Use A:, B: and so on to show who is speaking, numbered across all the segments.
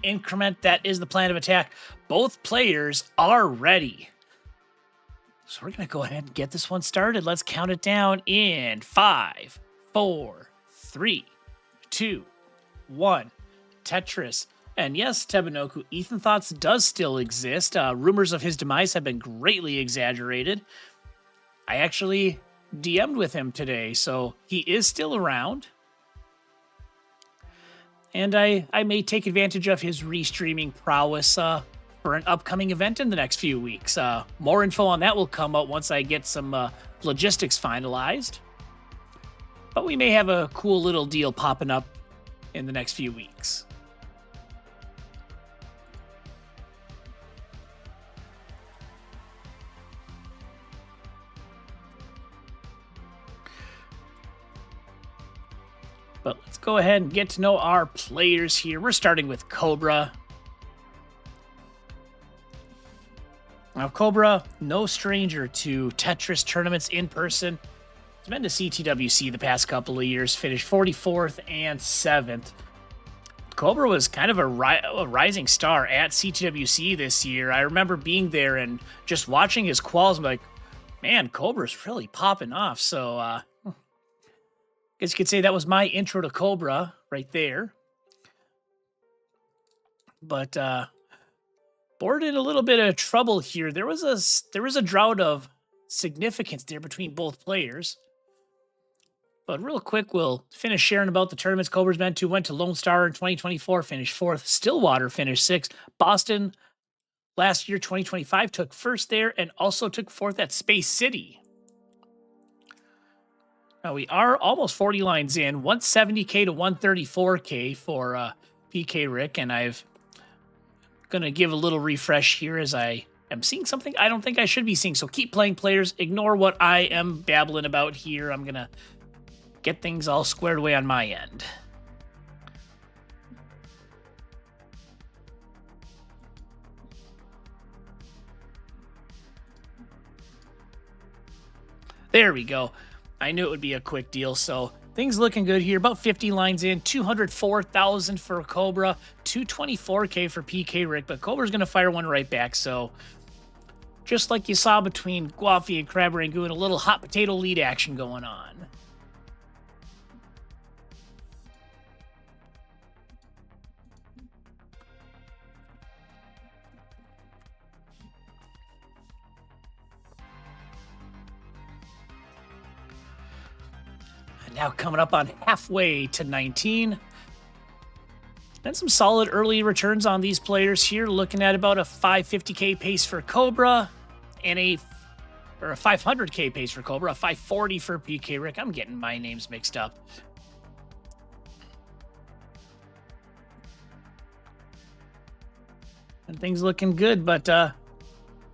A: increment. That is the plan of attack. Both players are ready. So we're going to go ahead and get this one started. Let's count it down in 5, 4, 3, 2, 1. Tetris. And yes, Tebanoku, Ethan Thoughts does still exist. Rumors of his demise have been greatly exaggerated. I actually DM'd with him today, so he is still around. And I may take advantage of his restreaming prowess for an upcoming event in the next few weeks. More info on that will come out once I get some logistics finalized. But we may have a cool little deal popping up in the next few weeks. But let's go ahead and get to know our players here. We're starting with Cobra. Now, Cobra, no stranger to Tetris tournaments in person. He's been to CTWC the past couple of years, finished 44th and 7th. Cobra was kind of a rising star at CTWC this year. I remember being there and just watching his quals. I'm like, man, Cobra's really popping off. So, I guess you could say that was my intro to Cobra right there. But bored in a little bit of trouble here. There was a drought of significance there between both players. But real quick, we'll finish sharing about the tournaments Cobra's been to. Went to Lone Star in 2024, finished 4th. Stillwater finished 6th. Boston last year, 2025, took 1st there and also took 4th at Space City. Now, we are almost 40 lines in, 170K to 134K for Peekayric, and I've going to give a little refresh here as I am seeing something I don't think I should be seeing. So keep playing, players. Ignore what I am babbling about here. I'm going to get things all squared away on my end. There we go. I knew it would be a quick deal, so things looking good here. About 50 lines in, 204,000 for Cobra, 224K for Peekayric, but Cobra's going to fire one right back, so just like you saw between Guafi and Crab Rangoon, a little hot potato lead action going on. Now coming up on halfway to 19. And some solid early returns on these players here. Looking at about a 550K pace for Cobra and a 500K pace for Cobra, a 540 for Peekayric. I'm getting my names mixed up. And things looking good, but I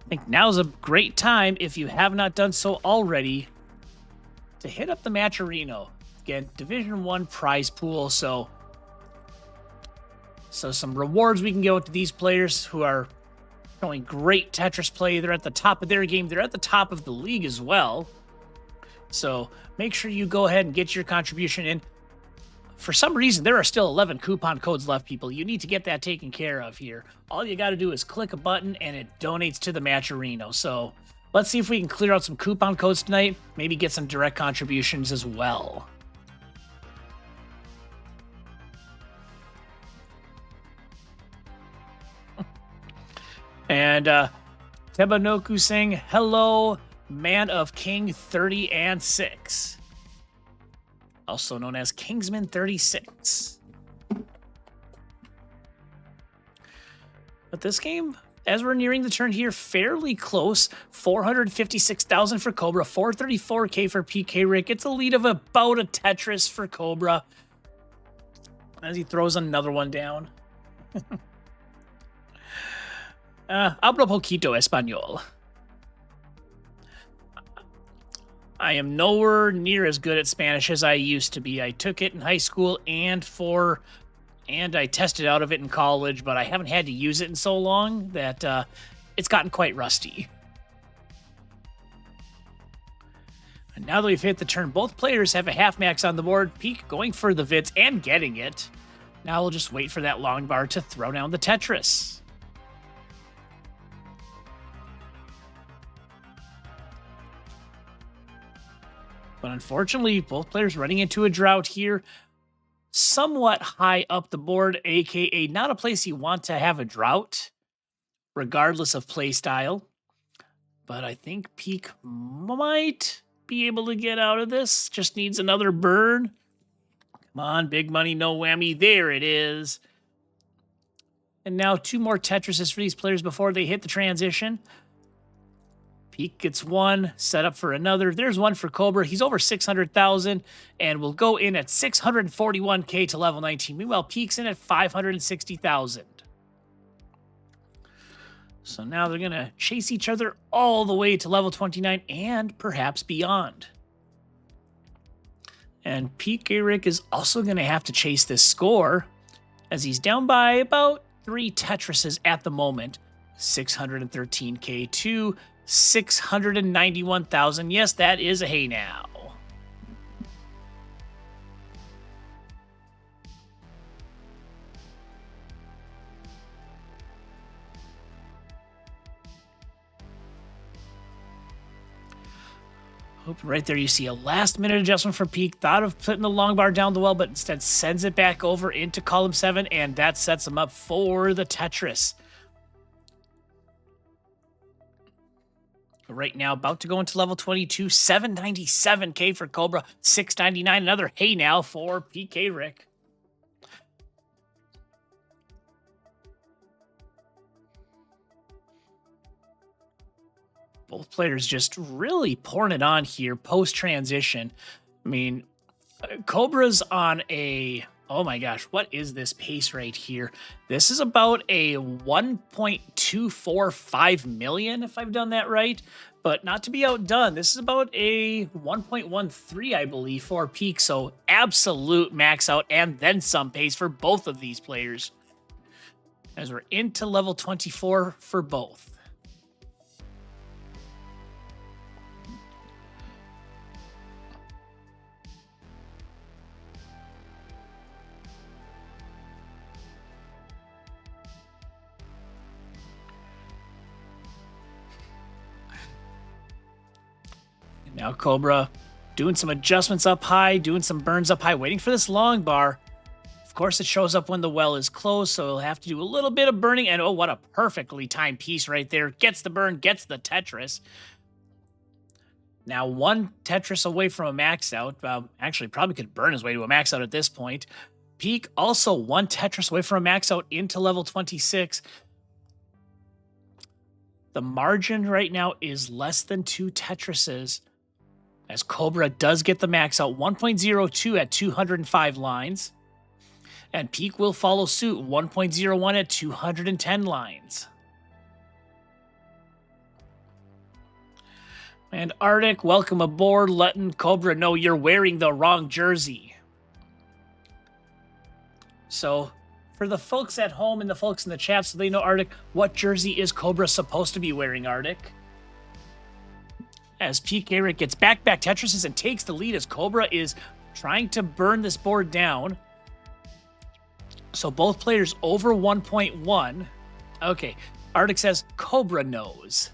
A: think now's a great time, if you have not done so already, to hit up the Matcherino. Again, Division 1 prize pool, so some rewards we can go to these players who are showing great Tetris play. They're at the top of their game. They're at the top of the league as well. So make sure you go ahead and get your contribution in. For some reason, there are still 11 coupon codes left, people. You need to get that taken care of here. All you got to do is click a button, and it donates to the Matcherino. So let's see if we can clear out some coupon codes tonight. Maybe get some direct contributions as well. And Tebanoku saying, hello, man of King 30 and 6. Also known as Kingsman 36. But this game, as we're nearing the turn here, fairly close. 456,000 for Cobra, 434K for Peekayric. It's a lead of about a Tetris for Cobra as he throws another one down. Hablo poquito español. I am nowhere near as good at Spanish as I used to be. I took it in high school and I tested out of it in college, but I haven't had to use it in so long that it's gotten quite rusty. And now that we've hit the turn, both players have a half max on the board. Peek going for the Vits and getting it. Now we'll just wait for that long bar to throw down the Tetris. But unfortunately, both players running into a drought here. Somewhat high up the board, aka not a place you want to have a drought, regardless of play style. But I think Peek might be able to get out of this. Just needs another burn. Come on, big money, no whammy. There it is. And now 2 more Tetrises for these players before they hit the transition. Peek gets one, set up for another. There's one for Cobra. He's over 600,000 and will go in at 641K to level 19. Meanwhile, Peek's in at 560,000. So now they're going to chase each other all the way to level 29 and perhaps beyond. And Peekayric is also going to have to chase this score as he's down by about 3 Tetrises at the moment. 613K to 691,000. Yes, that is a hey now. Right there, you see a last-minute adjustment for Peek. Thought of putting the long bar down the well, but instead sends it back over into column 7, and that sets him up for the Tetris. Right now, about to go into level 22, 797K for Cobra, 699. Another hey now for Peekayric. Both players just really pouring it on here post-transition. I mean, Cobra's on a... Oh my gosh, what is this pace right here? This is about a 1.245 million, if I've done that right. But not to be outdone, this is about a 1.13, I believe, for Peek. So absolute max out and then some pace for both of these players. As we're into level 24 for both. Now Cobra doing some adjustments up high, doing some burns up high, waiting for this long bar. Of course, it shows up when the well is closed, so he'll have to do a little bit of burning. And oh, what a perfectly timed piece right there. Gets the burn, gets the Tetris. Now 1 Tetris away from a max out. Actually, probably could burn his way to a max out at this point. Peek also 1 Tetris away from a max out into level 26. The margin right now is less than 2 Tetrises. As Cobra does get the max out, 1.02 at 205 lines. And Peek will follow suit, 1.01 at 210 lines. And Arctic, welcome aboard, letting Cobra know you're wearing the wrong jersey. So, for the folks at home and the folks in the chat, so they know, Arctic, what jersey is Cobra supposed to be wearing, Arctic? As Peekayric gets back Tetrises and takes the lead as Cobra is trying to burn this board down. So both players over 1.1. Okay, Arctic says Cobra knows.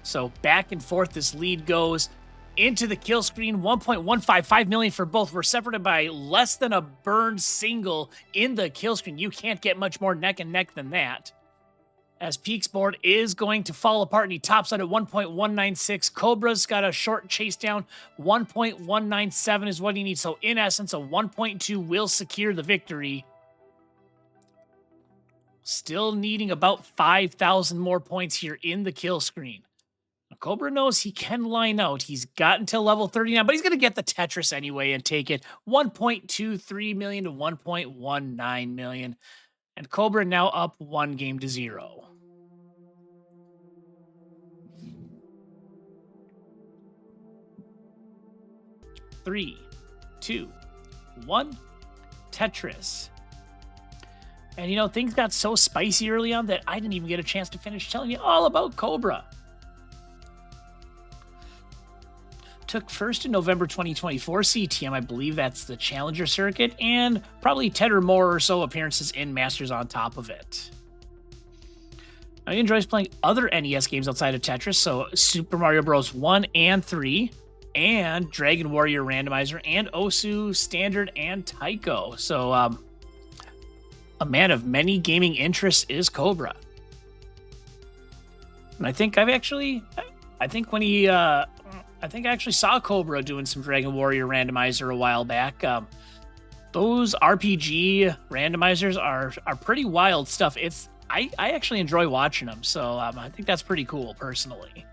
A: So back and forth this lead goes into the kill screen. 1.155 million for both. We're separated by less than a burned single in the kill screen. You can't get much more neck and neck than that. As Peek's board is going to fall apart and he tops out at 1.196. Cobra's got a short chase down. 1.197 is what he needs. So in essence, a 1.2 will secure the victory. Still needing about 5,000 more points here in the kill screen. Now, Cobra knows he can line out. He's got until level 39, but he's going to get the Tetris anyway and take it 1.23 million to 1.19 million. And Cobra now up 1-0. 3, 2, 1, Tetris. And you know, things got so spicy early on that I didn't even get a chance to finish telling you all about Cobra. took first in November 2024 CTM. I believe that's the Challenger Circuit, and probably 10 or more or so appearances in Masters on top of it. Now, he enjoys playing other NES games outside of Tetris, so Super Mario Bros. 1 and 3, and Dragon Warrior Randomizer, and Osu, Standard, and Taiko. So, a man of many gaming interests is Cobra. And I think I actually saw Cobra doing some Dragon Warrior Randomizer a while back. Those RPG randomizers are pretty wild stuff. I actually enjoy watching them, so I think that's pretty cool, personally.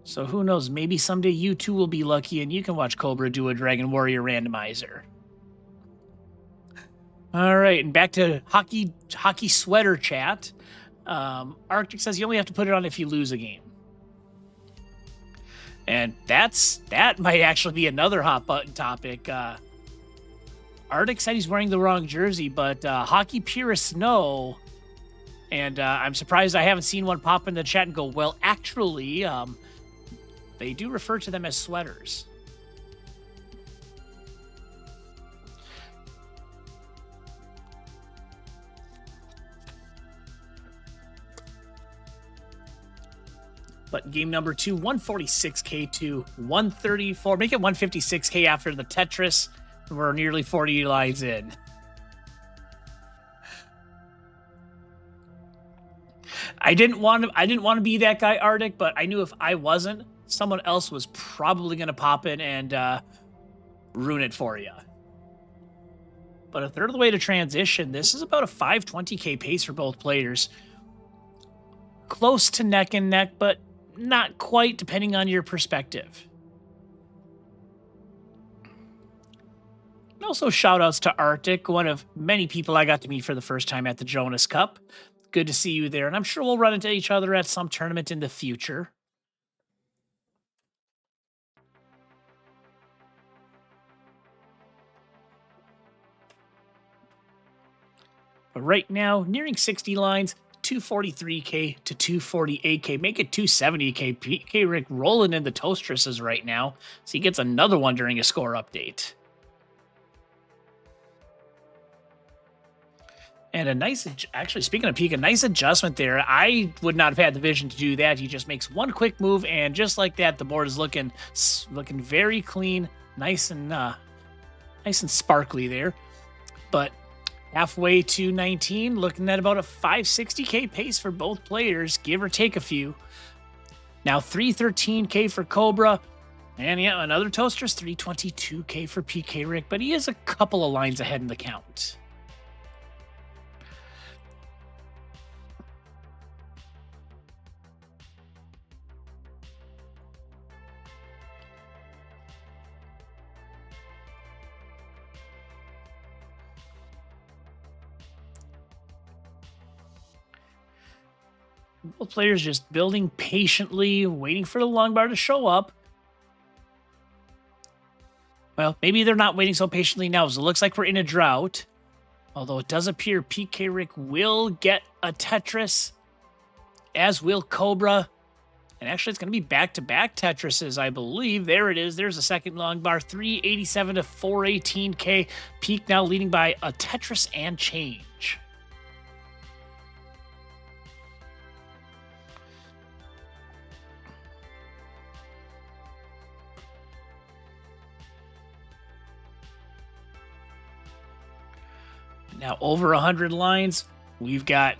A: So who knows, maybe someday you too will be lucky and you can watch Cobra do a Dragon Warrior Randomizer. All right, and back to hockey sweater chat. Arctic says you only have to put it on if you lose a game. And that might actually be another hot button topic. Arctic said he's wearing the wrong jersey, but hockey purists know. And I'm surprised I haven't seen one pop in the chat and go, well, actually, they do refer to them as sweaters. But game number 2, 146K to 134. Make it 156K after the Tetris. We're nearly 40 lines in. I didn't want to be that guy, Arctic, but I knew if I wasn't, someone else was probably going to pop in and ruin it for you. But a third of the way to transition, this is about a 520K pace for both players. Close to neck and neck, but not quite, depending on your perspective. And also shout outs to Arctic, one of many people I got to meet for the first time at the Jonas Cup. Good to see you there, and I'm sure we'll run into each other at some tournament in the future. But right now, nearing 60 lines, 243K to 248K. Make it 270K. Peekayric rolling in the Toastresses right now, so he gets another one during a score update. And a nice, actually, speaking of Peek, a nice adjustment there. I would not have had the vision to do that. He just makes one quick move, and just like that, the board is looking very clean, nice and sparkly there. But halfway to 19, looking at about a 560K pace for both players, give or take a few. Now 313K for Cobra, and yeah, another Toasters, 322K for Peekayric, but he is a couple of lines ahead in the count. Both players just building patiently, waiting for the long bar to show up. Well, maybe they're not waiting so patiently now, as it looks like we're in a drought. Although it does appear Peekayric will get a Tetris, as will Cobra. And actually, it's going to be back-to-back Tetrises, I believe. There it is. There's a second long bar, 387 to 418K. Peek now leading by a Tetris and change. Now, over 100 lines, we've got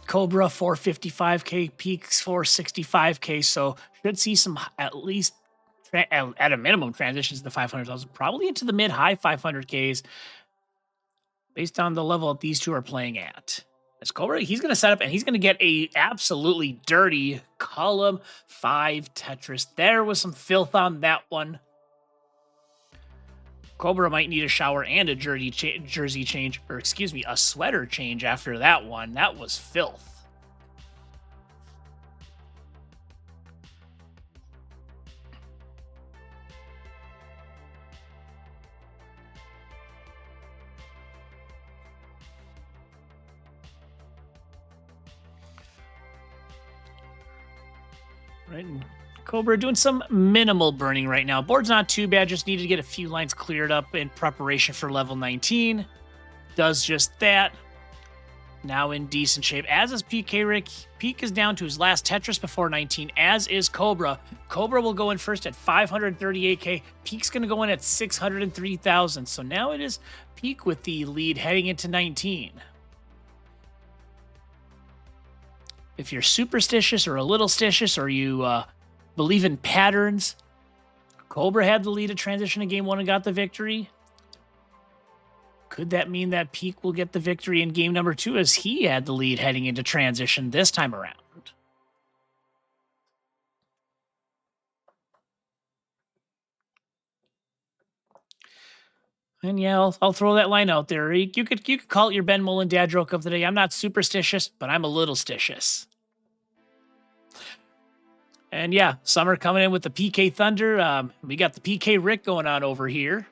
A: Cobra 455K, Peaks 465K, so should see some, at least, at a minimum, transitions to the 500,000, probably into the mid-high 500Ks, based on the level that these two are playing at. As Cobra, he's going to set up, and he's going to get a absolutely dirty column 5 Tetris. There was some filth on that one. Cobra might need a shower and a jersey change, or excuse me, a sweater change after that one. That was filth. Right, and Cobra doing some minimal burning right now. Board's not too bad, just needed to get a few lines cleared up in preparation for level 19. Does just that. Now in decent shape, as is Pkric. Peek is down to his last Tetris before 19, as is Cobra. Cobra will go in first at 538k. Peek's going to go in at 603,000. So now it is Peek with the lead heading into 19. If you're superstitious or a little stitious, or you believe in patterns, Cobra had the lead at transition in game 1 and got the victory. Could that mean that Peek will get the victory in game number 2 as he had the lead heading into transition this time around? And yeah, I'll throw that line out there. You could call it your Ben Mullen dad joke of the day. I'm not superstitious, but I'm a little stitious. And yeah, Summer coming in with the PK Thunder. We got the Peekayric going on over here.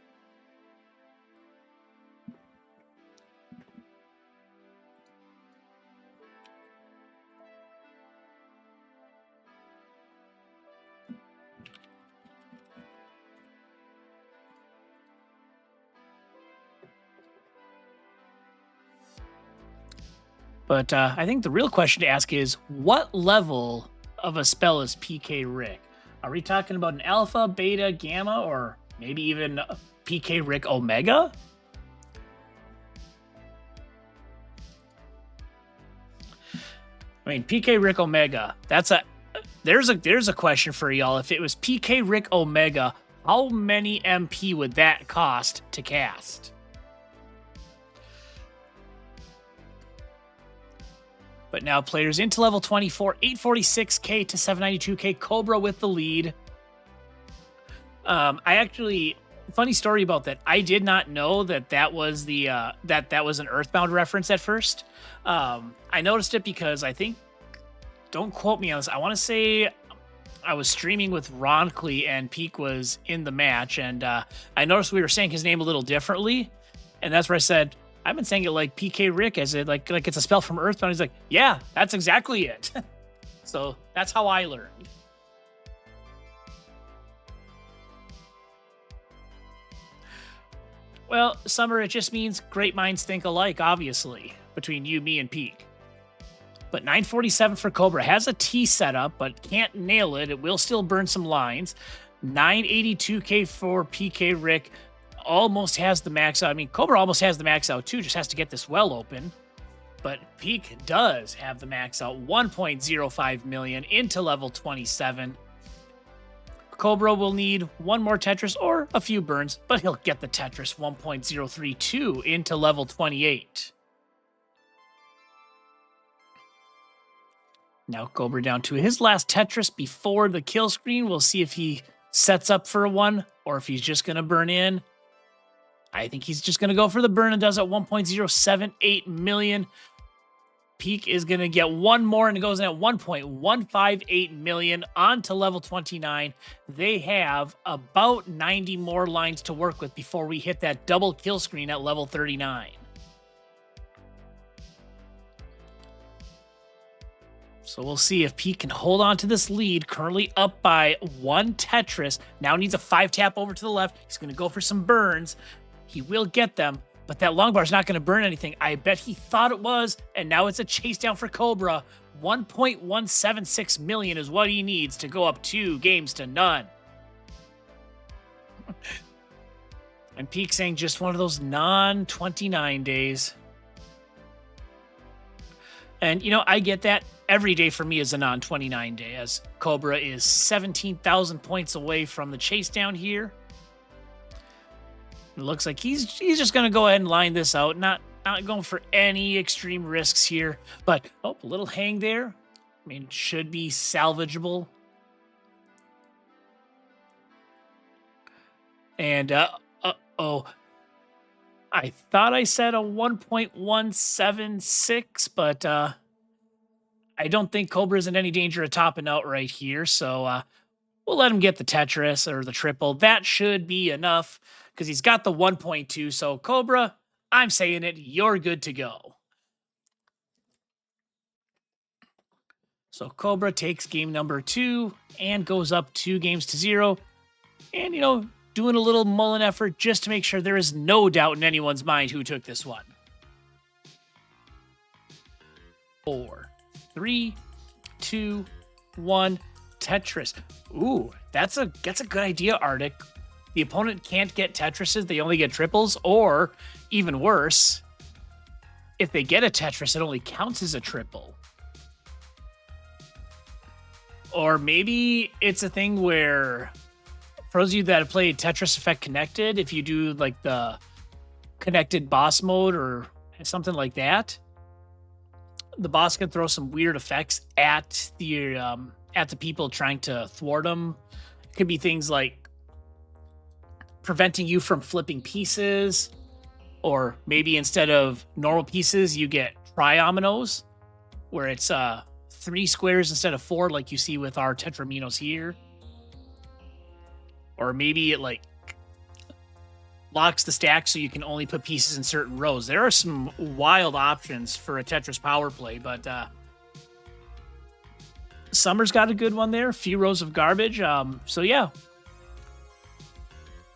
A: But I think the real question to ask is, what level of a spell is Peekayric? Are we talking about an alpha, beta, gamma, or maybe even Peekayric omega? I mean, Peekayric omega, there's a question for y'all. If it was Peekayric omega, how many MP would that cost to cast? But now players into level 24, 846k to 792k. Cobra with the lead. Funny story about that. I did not know that was the that was an Earthbound reference at first. I noticed it because I think, don't quote me on this, I want to say I was streaming with Ronckley and Peek was in the match, and I noticed we were saying his name a little differently, and that's where I said, I've been saying it like Peekayric, as it like it's a spell from Earthbound. He's like, yeah, that's exactly it. So that's how I learned. Well, Summer, it just means great minds think alike, obviously, between you, me, and Peek. But 947 for Cobra has a T setup, but can't nail it. It will still burn some lines. 982k for Peekayric. Almost has the max out. I mean, Cobra almost has the max out too, just has to get this well open. But Peek does have the max out, 1.05 million into level 27. Cobra will need one more Tetris or a few burns, but he'll get the Tetris, 1.032 into level 28. Now Cobra down to his last Tetris before the kill screen. We'll see if he sets up for one or if he's just going to burn in. I think he's just going to go for the burn and does at 1.078 million. Peek is going to get one more and it goes in at 1.158 million on to level 29. They have about 90 more lines to work with before we hit that double kill screen at level 39. So we'll see if Peek can hold on to this lead, currently up by one Tetris. Now needs a 5-tap over to the left. He's going to go for some burns. He will get them, but that long bar is not going to burn anything. I bet he thought it was, and now it's a chase down for Cobra. 1.176 million is what he needs to go up 2 games to none. And Peek saying just one of those non-29 days. And, you know, I get that. Every day for me is a non-29 day, as Cobra is 17,000 points away from the chase down here. It looks like he's just going to go ahead and line this out, not going for any extreme risks here. But, oh, a little hang there. I mean, it should be salvageable. And, uh-oh. I thought I said a 1.176, but I don't think Cobra is in any danger of topping out right here. So we'll let him get the Tetris or the triple. That should be enough because he's got the 1.2. So Cobra, I'm saying it, you're good to go. So Cobra takes game number 2 and goes up 2-0. And, you know, doing a little mulling effort just to make sure there is no doubt in anyone's mind who took this one. 4, 3, 2, 1. Tetris. Ooh, that's a good idea, Arctic. The opponent can't get Tetrises, they only get triples, or even worse, if they get a Tetris, it only counts as a triple. Or maybe it's a thing where, for those of you that have played Tetris Effect Connected, if you do like the connected boss mode or something like that, the boss can throw some weird effects at the people trying to thwart them. It could be things like preventing you from flipping pieces, or maybe instead of normal pieces, you get triominoes, where it's 3 squares instead of 4, like you see with our tetraminos here. Or maybe it like locks the stack so you can only put pieces in certain rows. There are some wild options for a Tetris power play, but Summer's got a good one there. A few rows of garbage. So yeah.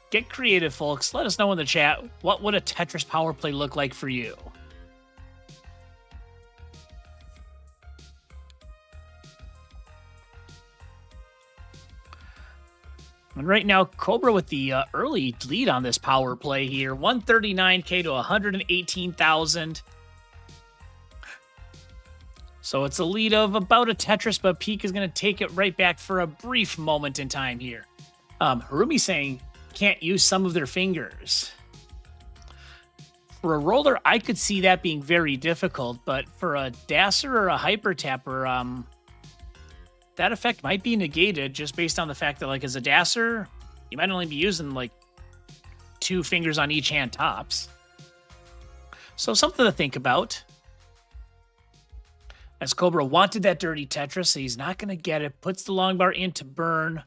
A: Get creative, folks. Let us know in the chat, what would a Tetris power play look like for you? And right now, Cobra with the early lead on this power play here. 139K to 118,000. So it's a lead of about a Tetris, but Peek is going to take it right back for a brief moment in time here. Harumi saying, can't use some of their fingers. For a roller, I could see that being very difficult, but for a dasser or a hyper tapper, that effect might be negated just based on the fact that, like, as a dasser, you might only be using like 2 fingers on each hand tops. So something to think about. As Cobra wanted that dirty Tetris, so he's not going to get it. Puts the long bar into burn,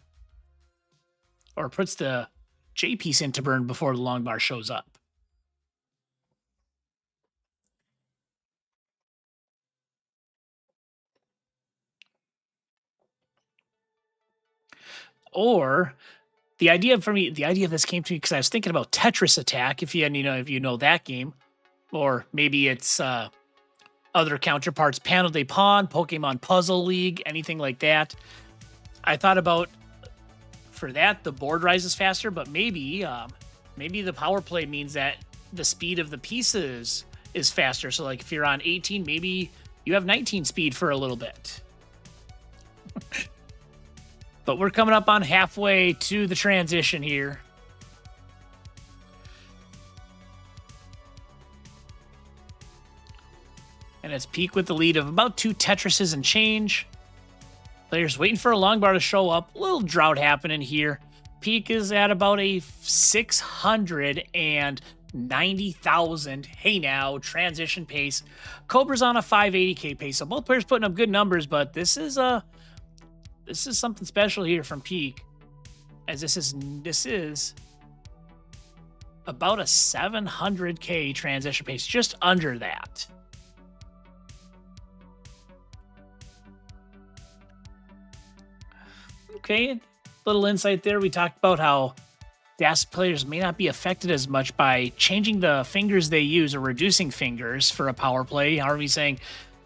A: or puts the J piece into burn before the long bar shows up. Or the idea of this came to me because I was thinking about Tetris Attack. If you know that game, or maybe it's other counterparts, Panel de Pawn, Pokemon Puzzle League, anything like that. I thought about, for that, the board rises faster, but maybe the power play means that the speed of the pieces is faster. So like if you're on 18, maybe you have 19 speed for a little bit. But we're coming up on halfway to the transition here. And it's Peek with the lead of about 2 Tetrises and change. Players waiting for a long bar to show up. A little drought happening here. Peek is at about a 690,000. Hey now, transition pace. Cobra's on a 580K pace. So both players putting up good numbers, but this is something special here from Peek, as this is about a 700K transition pace, just under that. Okay, little insight there. We talked about how DAS players may not be affected as much by changing the fingers they use or reducing fingers for a power play. How are we saying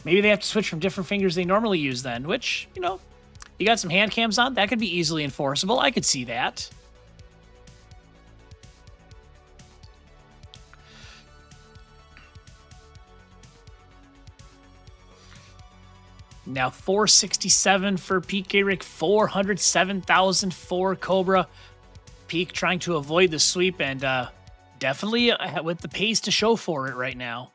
A: maybe they have to switch from different fingers they normally use then, which, you know, you got some hand cams on, that could be easily enforceable. I could see that. Now 467 for Peekayric, 407,000 for Cobra. Peek trying to avoid the sweep, and definitely with the pace to show for it right now.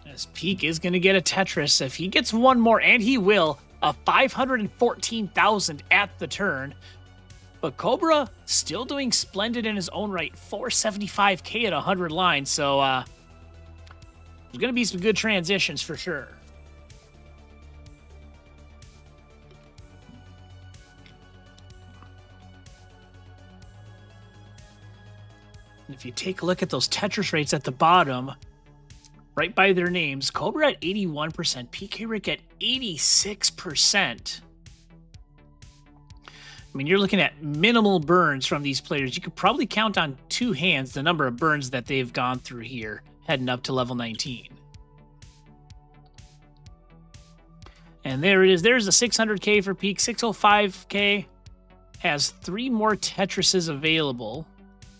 A: As Peek is going to get a Tetris. If he gets one more, and he will, a 514,000 at the turn. But Cobra still doing splendid in his own right. 475K at 100 lines. So there's going to be some good transitions for sure. If you take a look at those Tetris rates at the bottom, right by their names, Cobra at 81%, Peekayric at 86%. I mean, you're looking at minimal burns from these players. You could probably count on 2 hands the number of burns that they've gone through here, heading up to level 19. And there it is. There's a 600K for Peek. 605K has 3 more Tetrises available.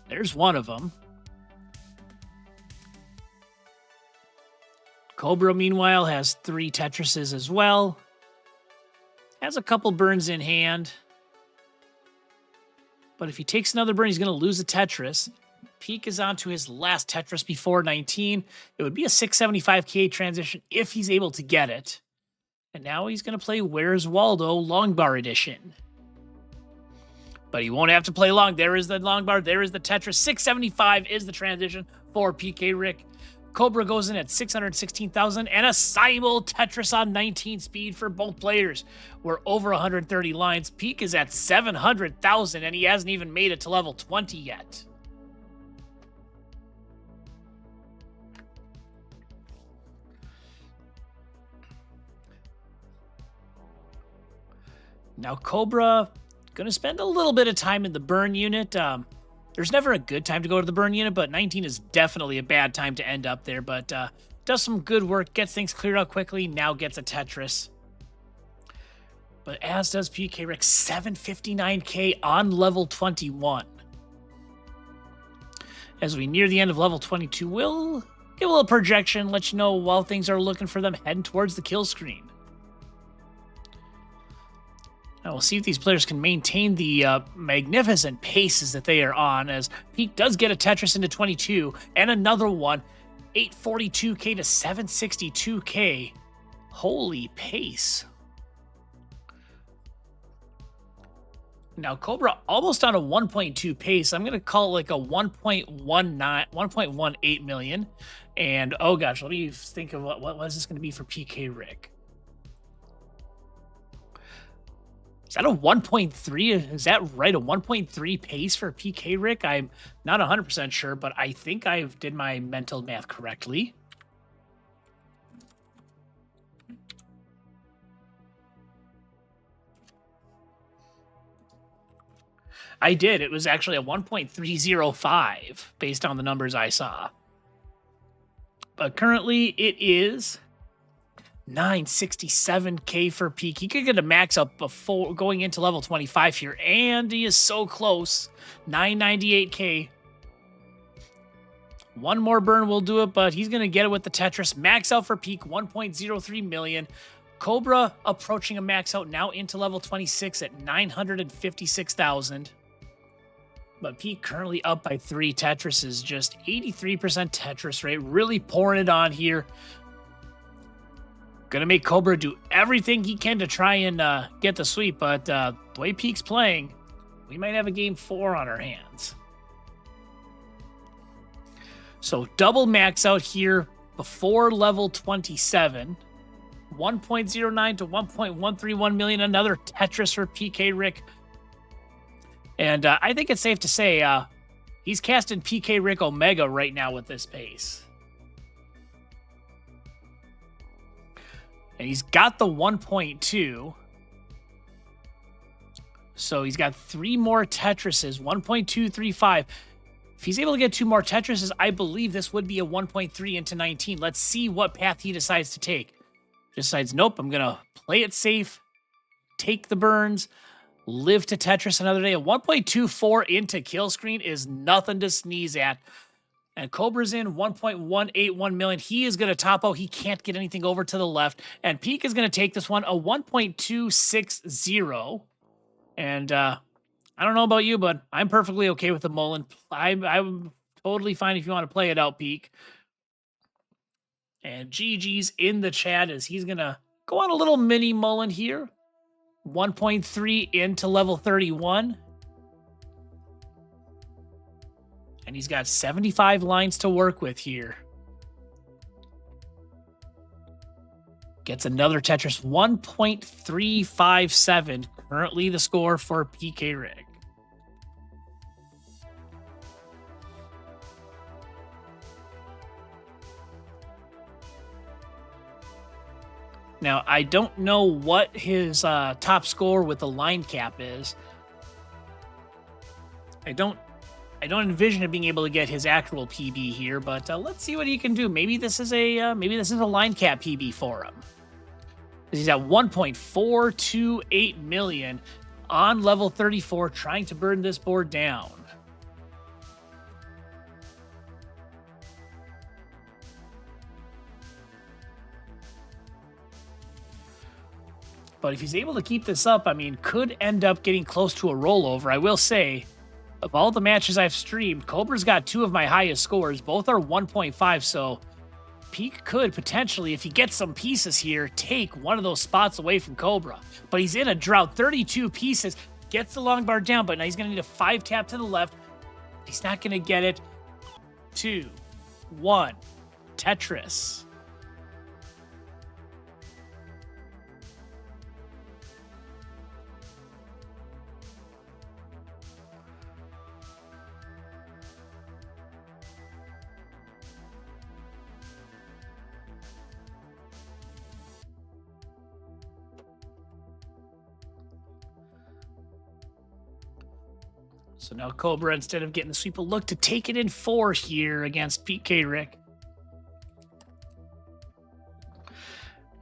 A: There's one of them. Cobra, meanwhile, has 3 Tetrises as well. Has a couple burns in hand. But if he takes another burn, he's going to lose a Tetris. Peek is on to his last Tetris before 19. It would be a 675K transition if he's able to get it. And now he's going to play Where's Waldo Long Bar Edition. But he won't have to play long. There is the long bar. There is the Tetris. 675 is the transition for Peekayric. Cobra goes in at 616,000 and a Simul Tetris on 19 speed for both players. We're over 130 lines. Peek is at 700,000 and he hasn't even made it to level 20 yet. Now Cobra going to spend a little bit of time in the burn unit. There's never a good time to go to the burn unit, but 19 is definitely a bad time to end up there. But does some good work, gets things cleared out quickly, now gets a Tetris. But as does Peekayric, 759K on level 21. As we near the end of level 22, we'll give a little projection, let you know while things are looking for them heading towards the kill screen. Now we'll see if these players can maintain the magnificent paces that they are on, as Peek does get a Tetris into 22, and another one, 842K to 762K. Holy pace. Now Cobra almost on a 1.2 pace. I'm going to call it like a 1.18 million. And oh gosh, let me think of what is this going to be for Peekayric. Is that a 1.3? Is that right? A 1.3 pace for Peekayric? I'm not 100% sure, but I think I did my mental math correctly. I did. It was actually a 1.305 based on the numbers I saw. But currently it is 967K for Peek. He could get a max up before going into level 25 here, and he is so close. 998K. One more burn will do it, but he's going to get it with the Tetris. Max out for Peek, 1.03 million. Cobra approaching a max out now into level 26 at 956,000. But Peek currently up by 3 Tetrises, just 83% Tetris rate, really pouring it on here. Gonna make Cobra do everything he can to try and get the sweep, but the way Peek's playing, we might have a game 4 on our hands. So double max out here before level 27. 1.09 to 1.131 million, another Tetris for Peekayric. And I think it's safe to say he's casting Peekayric Omega right now with this pace. And he's got the 1.2. So he's got 3 more Tetrises, 1.235. If he's able to get 2 more Tetrises, I believe this would be a 1.3 into 19. Let's see what path he decides to take. Decides, nope, I'm going to play it safe, take the burns, live to Tetris another day. A 1.24 into kill screen is nothing to sneeze at. And Cobra's in 1.181 million. He is going to top out. He can't get anything over to the left. And Peek is going to take this one, a 1.260. And I don't know about you, but I'm perfectly okay with the Mullen. I'm totally fine if you want to play it out, Peek. And GG's in the chat as he's going to go on a little mini Mullen here. 1.3 into level 31. And he's got 75 lines to work with here. Gets another Tetris, 1.357. Currently the score for Peekayric. Now, I don't know what his top score with the line cap is. I don't envision him being able to get his actual PB here, but let's see what he can do. Maybe this is a line cap PB for him. He's at 1.428 million on level 34, trying to burn this board down. But if he's able to keep this up, I mean, could end up getting close to a rollover. I will say, of all the matches I've streamed, Cobra's got 2 of my highest scores. Both are 1.5, so Peek could potentially, if he gets some pieces here, take one of those spots away from Cobra. But he's in a drought, 32 pieces, gets the long bar down, but now he's going to need a 5-tap to the left. He's not going to get it. 2, 1, Tetris. So now Cobra, instead of getting the sweep, will look to take it in 4 here against Pkric.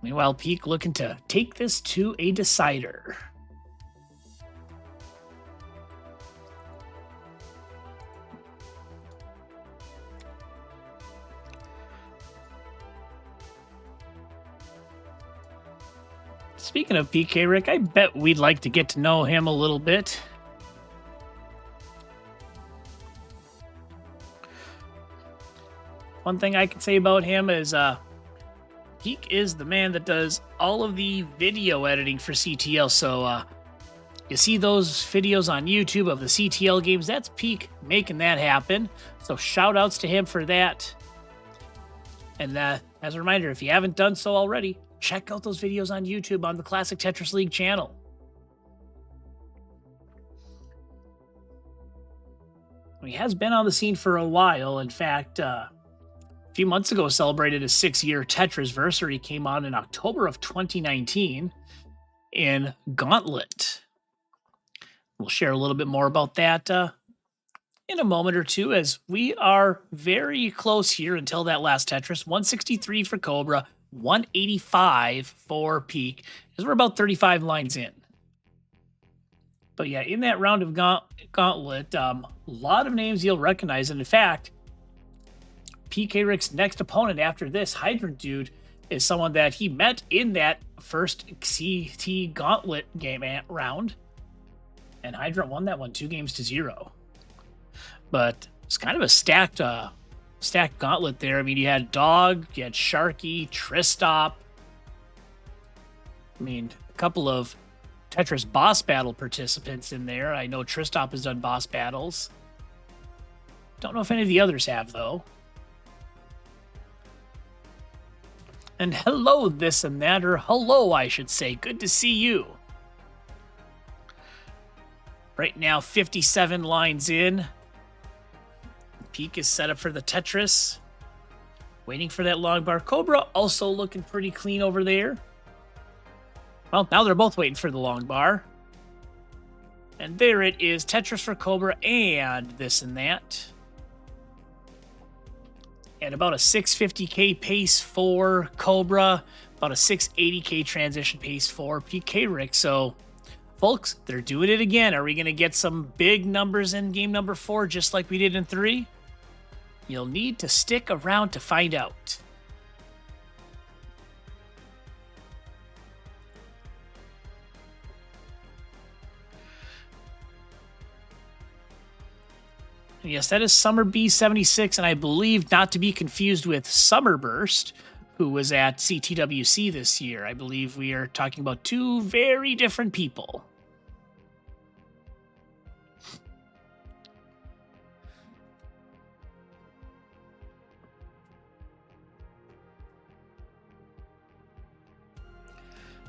A: Meanwhile, Peek looking to take this to a decider. Speaking of Peekayric, I bet we'd like to get to know him a little bit. One thing I can say about him is Peek is the man that does all of the video editing for CTL. So you see those videos on YouTube of the CTL games, that's Peek making that happen. So shout outs to him for that. And as a reminder, if you haven't done so already, check out those videos on YouTube on the Classic Tetris League channel. He has been on the scene for a while. In fact, a few months ago celebrated his 6-year Tetrisversary. He came on in October of 2019 in Gauntlet. We'll share a little bit more about that in a moment or two, as we are very close here until that last Tetris. 163 for Cobra, 185 for Peek, as we're about 35 lines in. But yeah, in that round of Gauntlet, a lot of names you'll recognize. And in fact, Pkayric's next opponent after this, Hydrant Dude, is someone that he met in that first CT Gauntlet game round. And Hydrant won that one 2-0. But it's kind of a stacked gauntlet there. I mean, you had Dog, you had Sharky, Tristop. I mean, a couple of Tetris boss battle participants in there. I know Tristop has done boss battles. Don't know if any of the others have, though. And hello, this and that, or hello, I should say. Good to see you. Right now, 57 lines in. Peek is set up for the Tetris. Waiting for that long bar. Cobra also looking pretty clean over there. Well, now they're both waiting for the long bar. And there it is. Tetris for Cobra and this and that. And about a 650k pace for Cobra. About a 680k transition pace for Pkric. So, folks, they're doing it again. Are we going to get some big numbers in game number 4 just like we did in 3? You'll need to stick around to find out. Yes, that is Summer B76, and I believe not to be confused with Summerburst, who was at CTWC this year. I believe we are talking about 2 very different people.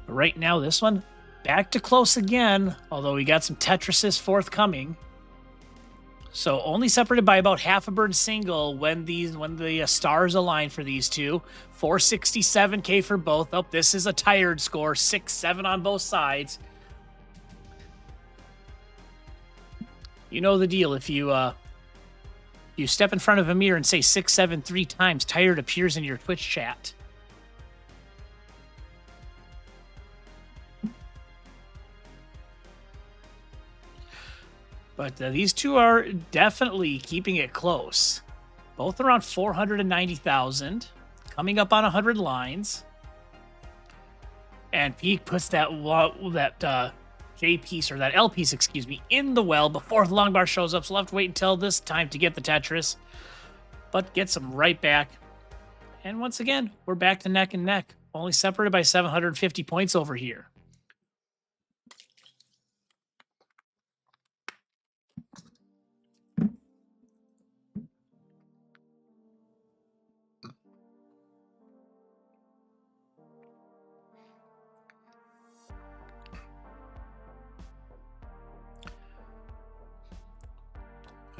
A: Right now, this one, back to close again, although we got some Tetrises forthcoming. So only separated by about half a bird single when the stars align for these two. 467K for both. Oh, this is a tired score. 6-7 on both sides. You know the deal. If you you step in front of a mirror and say 6-7 3 times, tired appears in your Twitch chat. But these two are definitely keeping it close. Both around 490,000, coming up on 100 lines. And Peek puts that J piece, or that L piece, excuse me, in the well before the long bar shows up. So we'll have to wait until this time to get the Tetris. But gets them right back. And once again, we're back to neck and neck. Only separated by 750 points over here.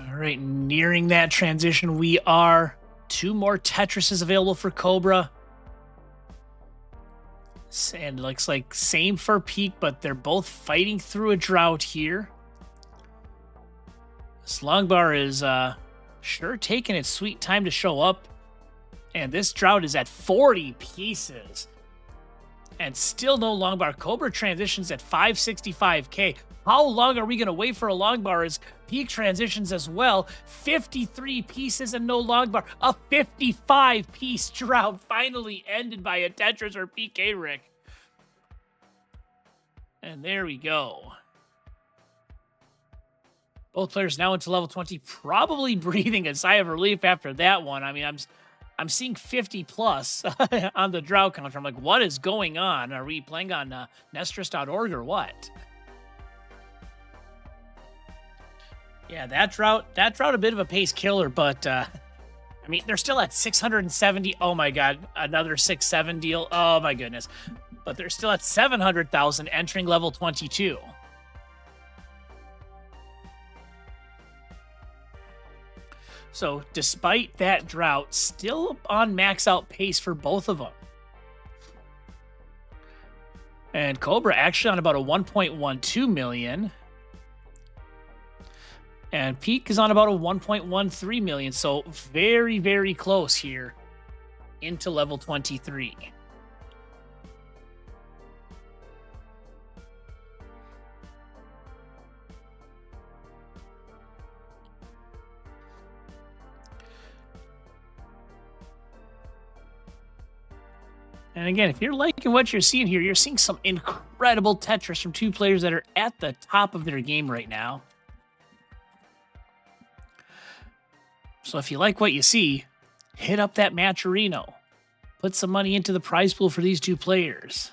A: All right, nearing that transition, we are. 2 more Tetrises available for Cobra. And looks like same for Peek, but they're both fighting through a drought here. This long bar is sure taking its sweet time to show up. And this drought is at 40 pieces. And still no long bar. Cobra transitions at 565K. How long are we going to wait for a long bar as Peek transitions as well? 53 pieces and no long bar. A 55-piece drought finally ended by a Tetris or Peekayric. And there we go. Both players now into level 20, probably breathing a sigh of relief after that one. I mean, I'm seeing 50 plus on the drought counter. I'm like, what is going on? Are we playing on Nestris.org or what? Yeah, that drought a bit of a pace killer, but I mean, they're still at 670. Oh my god, another 6-7 deal. Oh my goodness. But they're still at 700,000 entering level 22. So, despite that drought, still on max out pace for both of them. And Cobra actually on about a 1.12 million. And Peek is on about a 1.13 million, so very, very close here into level 23. And again, if you're liking what you're seeing here, you're seeing some incredible Tetris from 2 players that are at the top of their game right now. So if you like what you see, hit up that Matcherino. Put some money into the prize pool for these 2 players.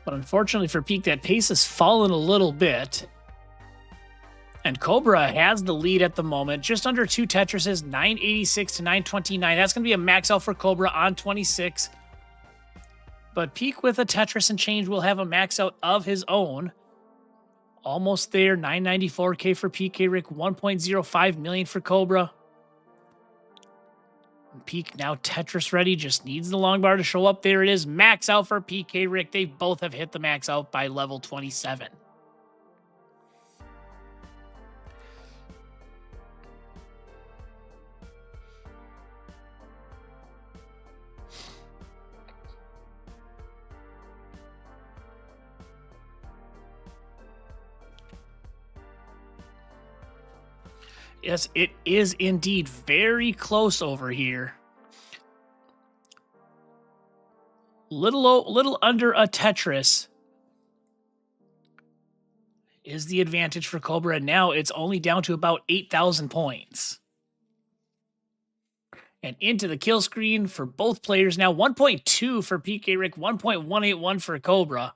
A: But unfortunately for Peek, that pace has fallen a little bit. And Cobra has the lead at the moment, just under 2 Tetrises, 986 to 929. That's going to be a max out for Cobra on 26. But Peek with a Tetris and change will have a max out of his own. Almost there, 994K for Peekayric, 1.05 million for Cobra. Peek now Tetris ready, just needs the long bar to show up. There it is, max out for Peekayric. They both have hit the max out by level 27. Yes, it is indeed very close over here. Little under a Tetris is the advantage for Cobra. Now it's only down to about 8,000 points. And into the kill screen for both players now. 1.2 for Peekayric, 1.181 for Cobra.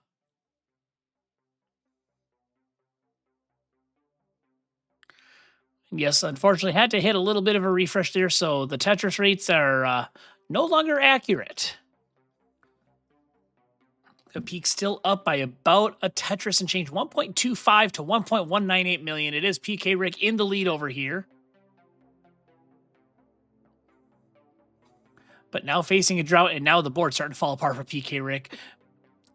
A: Yes, unfortunately, had to hit a little bit of a refresh there, so the Tetris rates are no longer accurate. The peak still up by about a Tetris and change, 1.25 to 1.198 million. It is Pkric in the lead over here. But now facing a drought, and now the board's starting to fall apart for Pkric.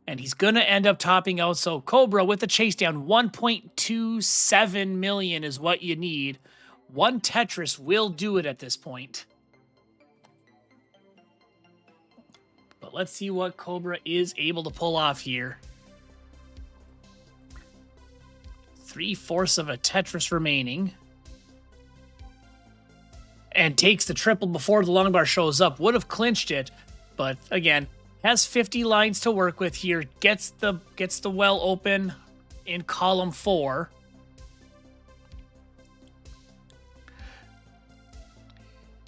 A: And he's going to end up topping out. So Cobra with the chase down, 1.27 million is what you need. One Tetris will do it at this point. But let's see what Cobra is able to pull off here. 3/4 of a Tetris remaining. And takes the triple before the long bar shows up. Would have clinched it, but again, has 50 lines to work with here. Gets the well open in column 4.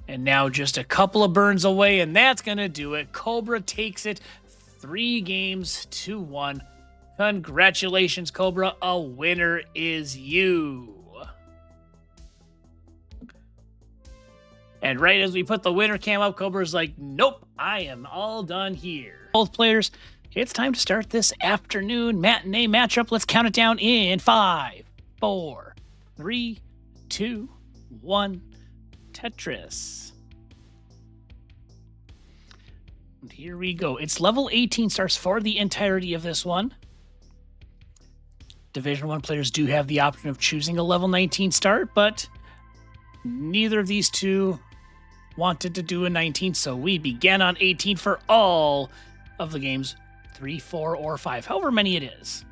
A: And now just a couple of burns away, and that's going to do it. Cobra takes it 3-1. Congratulations, Cobra. A winner is you. And right as we put the winner cam up, Cobra's like, nope, I am all done here. Both players, it's time to start this afternoon matinee matchup. Let's count it down in 5, 4, 3, 2, 1. Tetris. And here we go. It's level 18 starts for the entirety of this one. Division 1 players do have the option of choosing a level 19 start, but neither of these two wanted to do a 19, so we began on 18 for all of the games, 3, 4, or 5, however many it is.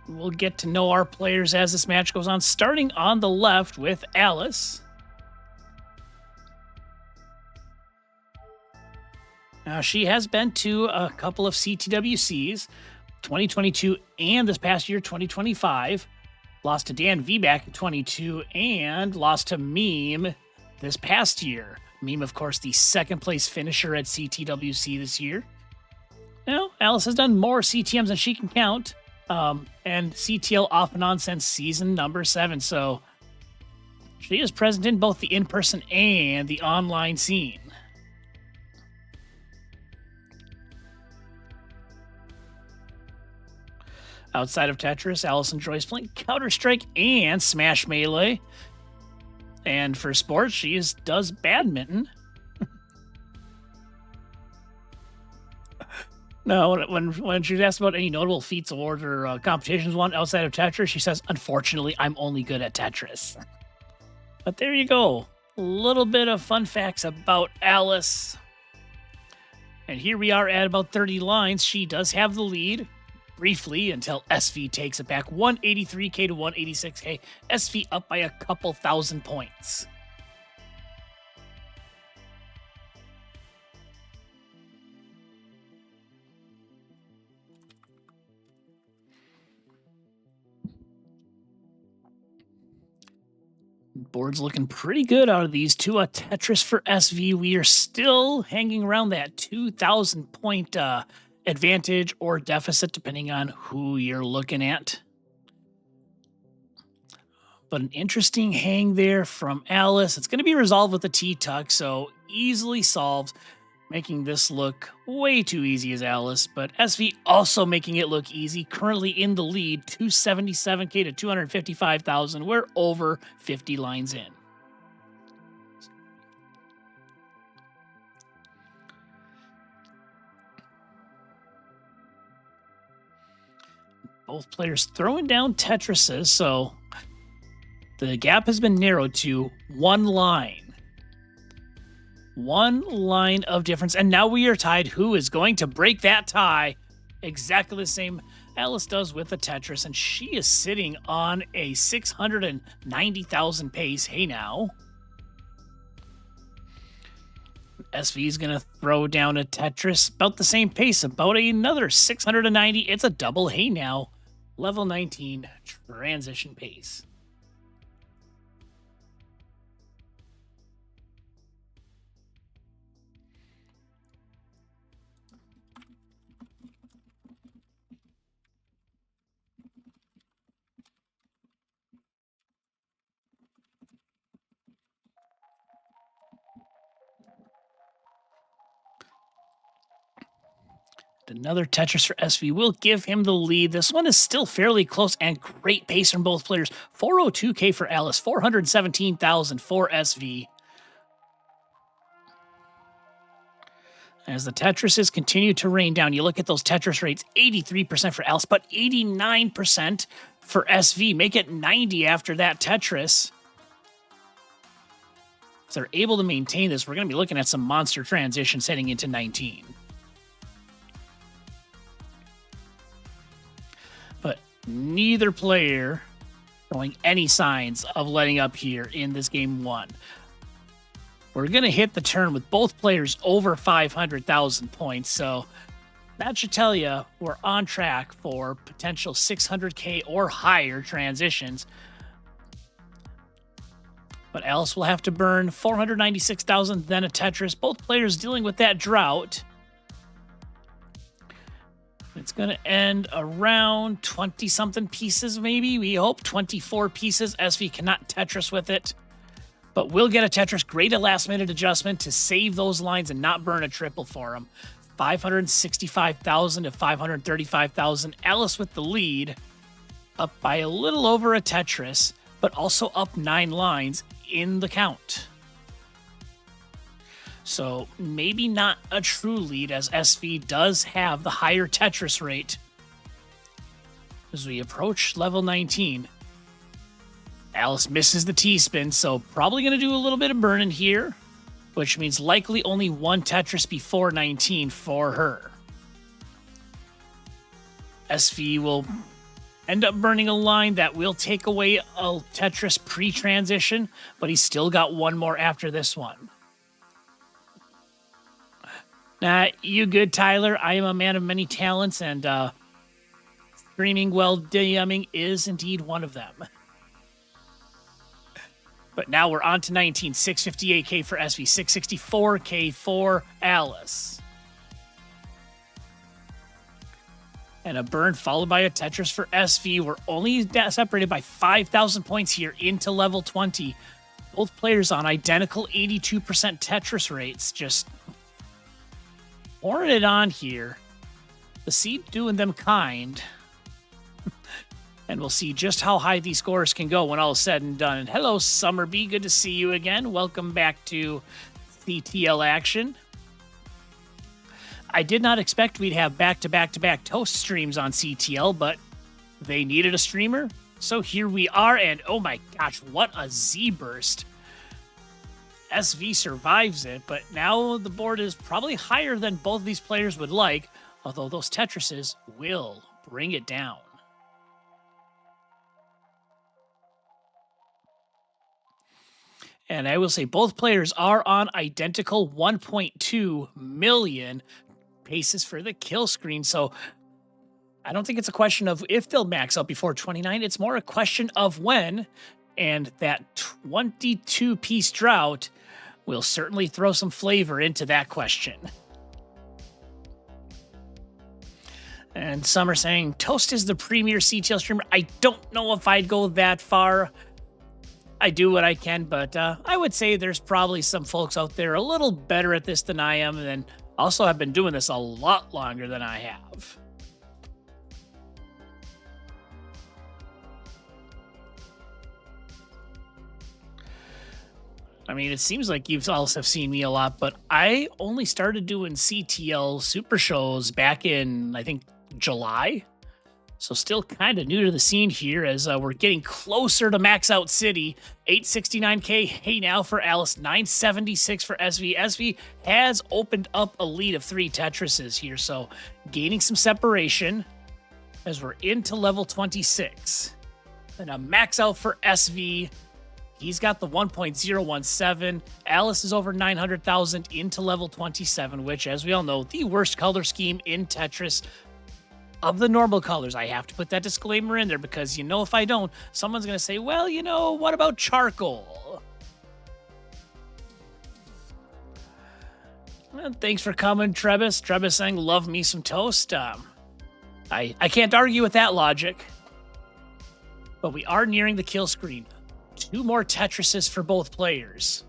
A: We'll get to know our players as this match goes on, starting on the left with Alice. Now, she has been to a couple of CTWCs, 2022 and this past year, 2025. Lost to Dan V back in 22 and lost to Meme this past year. Meme, of course, the second place finisher at CTWC this year. Now, Alice has done more CTMs than she can count. And CTL off and on since season number 7. So she is present in both the in-person and the online scene. Outside of Tetris, Alice enjoys playing Counter-Strike and Smash Melee. And for sports, she does badminton. No, when she's asked about any notable feats, awards, or competitions won outside of Tetris, she says, unfortunately, I'm only good at Tetris. But there you go. A little bit of fun facts about Alice. And here we are at about 30 lines. She does have the lead. Briefly until SV takes it back, 183k to 186k. SV up by a couple thousand points. Board's looking pretty good out of these two. A Tetris for SV. We are still hanging around that 2,000 point advantage or deficit, depending on who you're looking at. But an interesting hang there from Alice. It's going to be resolved with the T-Tuck, so easily solved, making this look way too easy as Alice. But SV also making it look easy, currently in the lead, 277k to 255,000. We're over 50 lines in. Both players throwing down Tetrises, so the gap has been narrowed to one line. One line of difference, and now we are tied. Who is going to break that tie? Exactly the same Alice does with the Tetris, and she is sitting on a 690,000 pace. Hey now. SV is going to throw down a Tetris about the same pace, about another 690. It's a double hey now. Level 19 transition pace. Another Tetris for SV will give him the lead. This one is still fairly close and great pace from both players. 402K for Alice, 417,000 for SV. As the Tetrises continue to rain down, you look at those Tetris rates, 83% for Alice, but 89% for SV. Make it 90 after that Tetris. If they're able to maintain this, we're going to be looking at some monster transitions heading into 19. But neither player showing any signs of letting up here in this game one. We're going to hit the turn with both players over 500,000 points, so that should tell you we're on track for potential 600K or higher transitions. But Alice will have to burn 496,000, then a Tetris. Both players dealing with that drought. It's going to end around 20-something pieces, maybe. We hope 24 pieces. SV cannot Tetris with it. But we'll get a Tetris. Great a last-minute adjustment to save those lines and not burn a triple for them. 565,000 to 535,000. Alice with the lead. Up by a little over a Tetris, but also up 9 lines in the count. So maybe not a true lead, as SV does have the higher Tetris rate. As we approach level 19, Alice misses the T-spin, so probably going to do a little bit of burning here, which means likely only one Tetris before 19 for her. SV will end up burning a line that will take away a Tetris pre-transition, but he's still got one more after this one. You good, Tyler? I am a man of many talents, and streaming while DMing is indeed one of them. But now we're on to 19. 658K for SV, 664K for Alice. And a burn followed by a Tetris for SV. We're only separated by 5,000 points here into level 20. Both players on identical 82% Tetris rates. Just pouring it on here. The seed doing them kind. And we'll see just how high these scores can go when all is said and done. And hello, Summer B. Good to see you again. Welcome back to CTL action. I did not expect we'd have back-to-back-to-back toast streams on CTL, but they needed a streamer. So here we are, and oh my gosh, what a Z-burst. SV survives it, but now the board is probably higher than both of these players would like, although those Tetrises will bring it down. And I will say both players are on identical 1.2 million paces for the kill screen. So I don't think it's a question of if they'll max out before 29. It's more a question of when. And that 22-piece drought will certainly throw some flavor into that question. And some are saying, Toast is the premier CTL streamer. I don't know if I'd go that far. I do what I can, but I would say there's probably some folks out there a little better at this than I am, and also have been doing this a lot longer than I have. I mean, it seems like you've also seen me a lot, but I only started doing CTL super shows back in, I think, July. So still kind of new to the scene here as we're getting closer to Max Out City. 869K, hey now for Alice, 976 for SV. SV has opened up a lead of 3 Tetrises here, so gaining some separation as we're into level 26. And a Max Out for SV. He's got the 1.017. Alice is over 900,000 into level 27, which, as we all know, the worst color scheme in Tetris. Of the normal colors, I have to put that disclaimer in there because, you know, if I don't, someone's going to say, well, you know, what about charcoal? Well, thanks for coming, Trebus. Trebus saying, love me some toast. I can't argue with that logic. But we are nearing the kill screen. 2 more Tetrises for both players.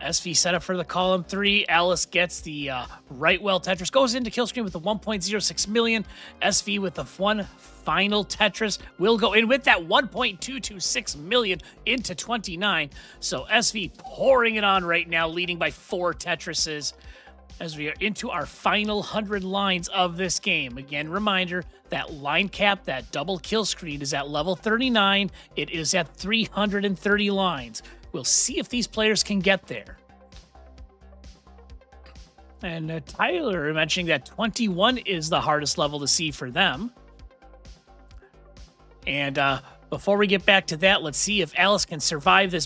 A: SV set up for the column 3. Alice gets the right well Tetris, goes into kill screen with the 1.06 million. SV with the one final Tetris will go in with that 1.226 million into 29. So SV pouring it on right now, leading by 4 Tetrises as we are into our final 100 lines of this game. Again, reminder, that line cap, that double kill screen is at level 39. It is at 330 lines. We'll see if these players can get there. And Tyler mentioning that 21 is the hardest level to see for them. And before we get back to that, let's see if Alice can survive this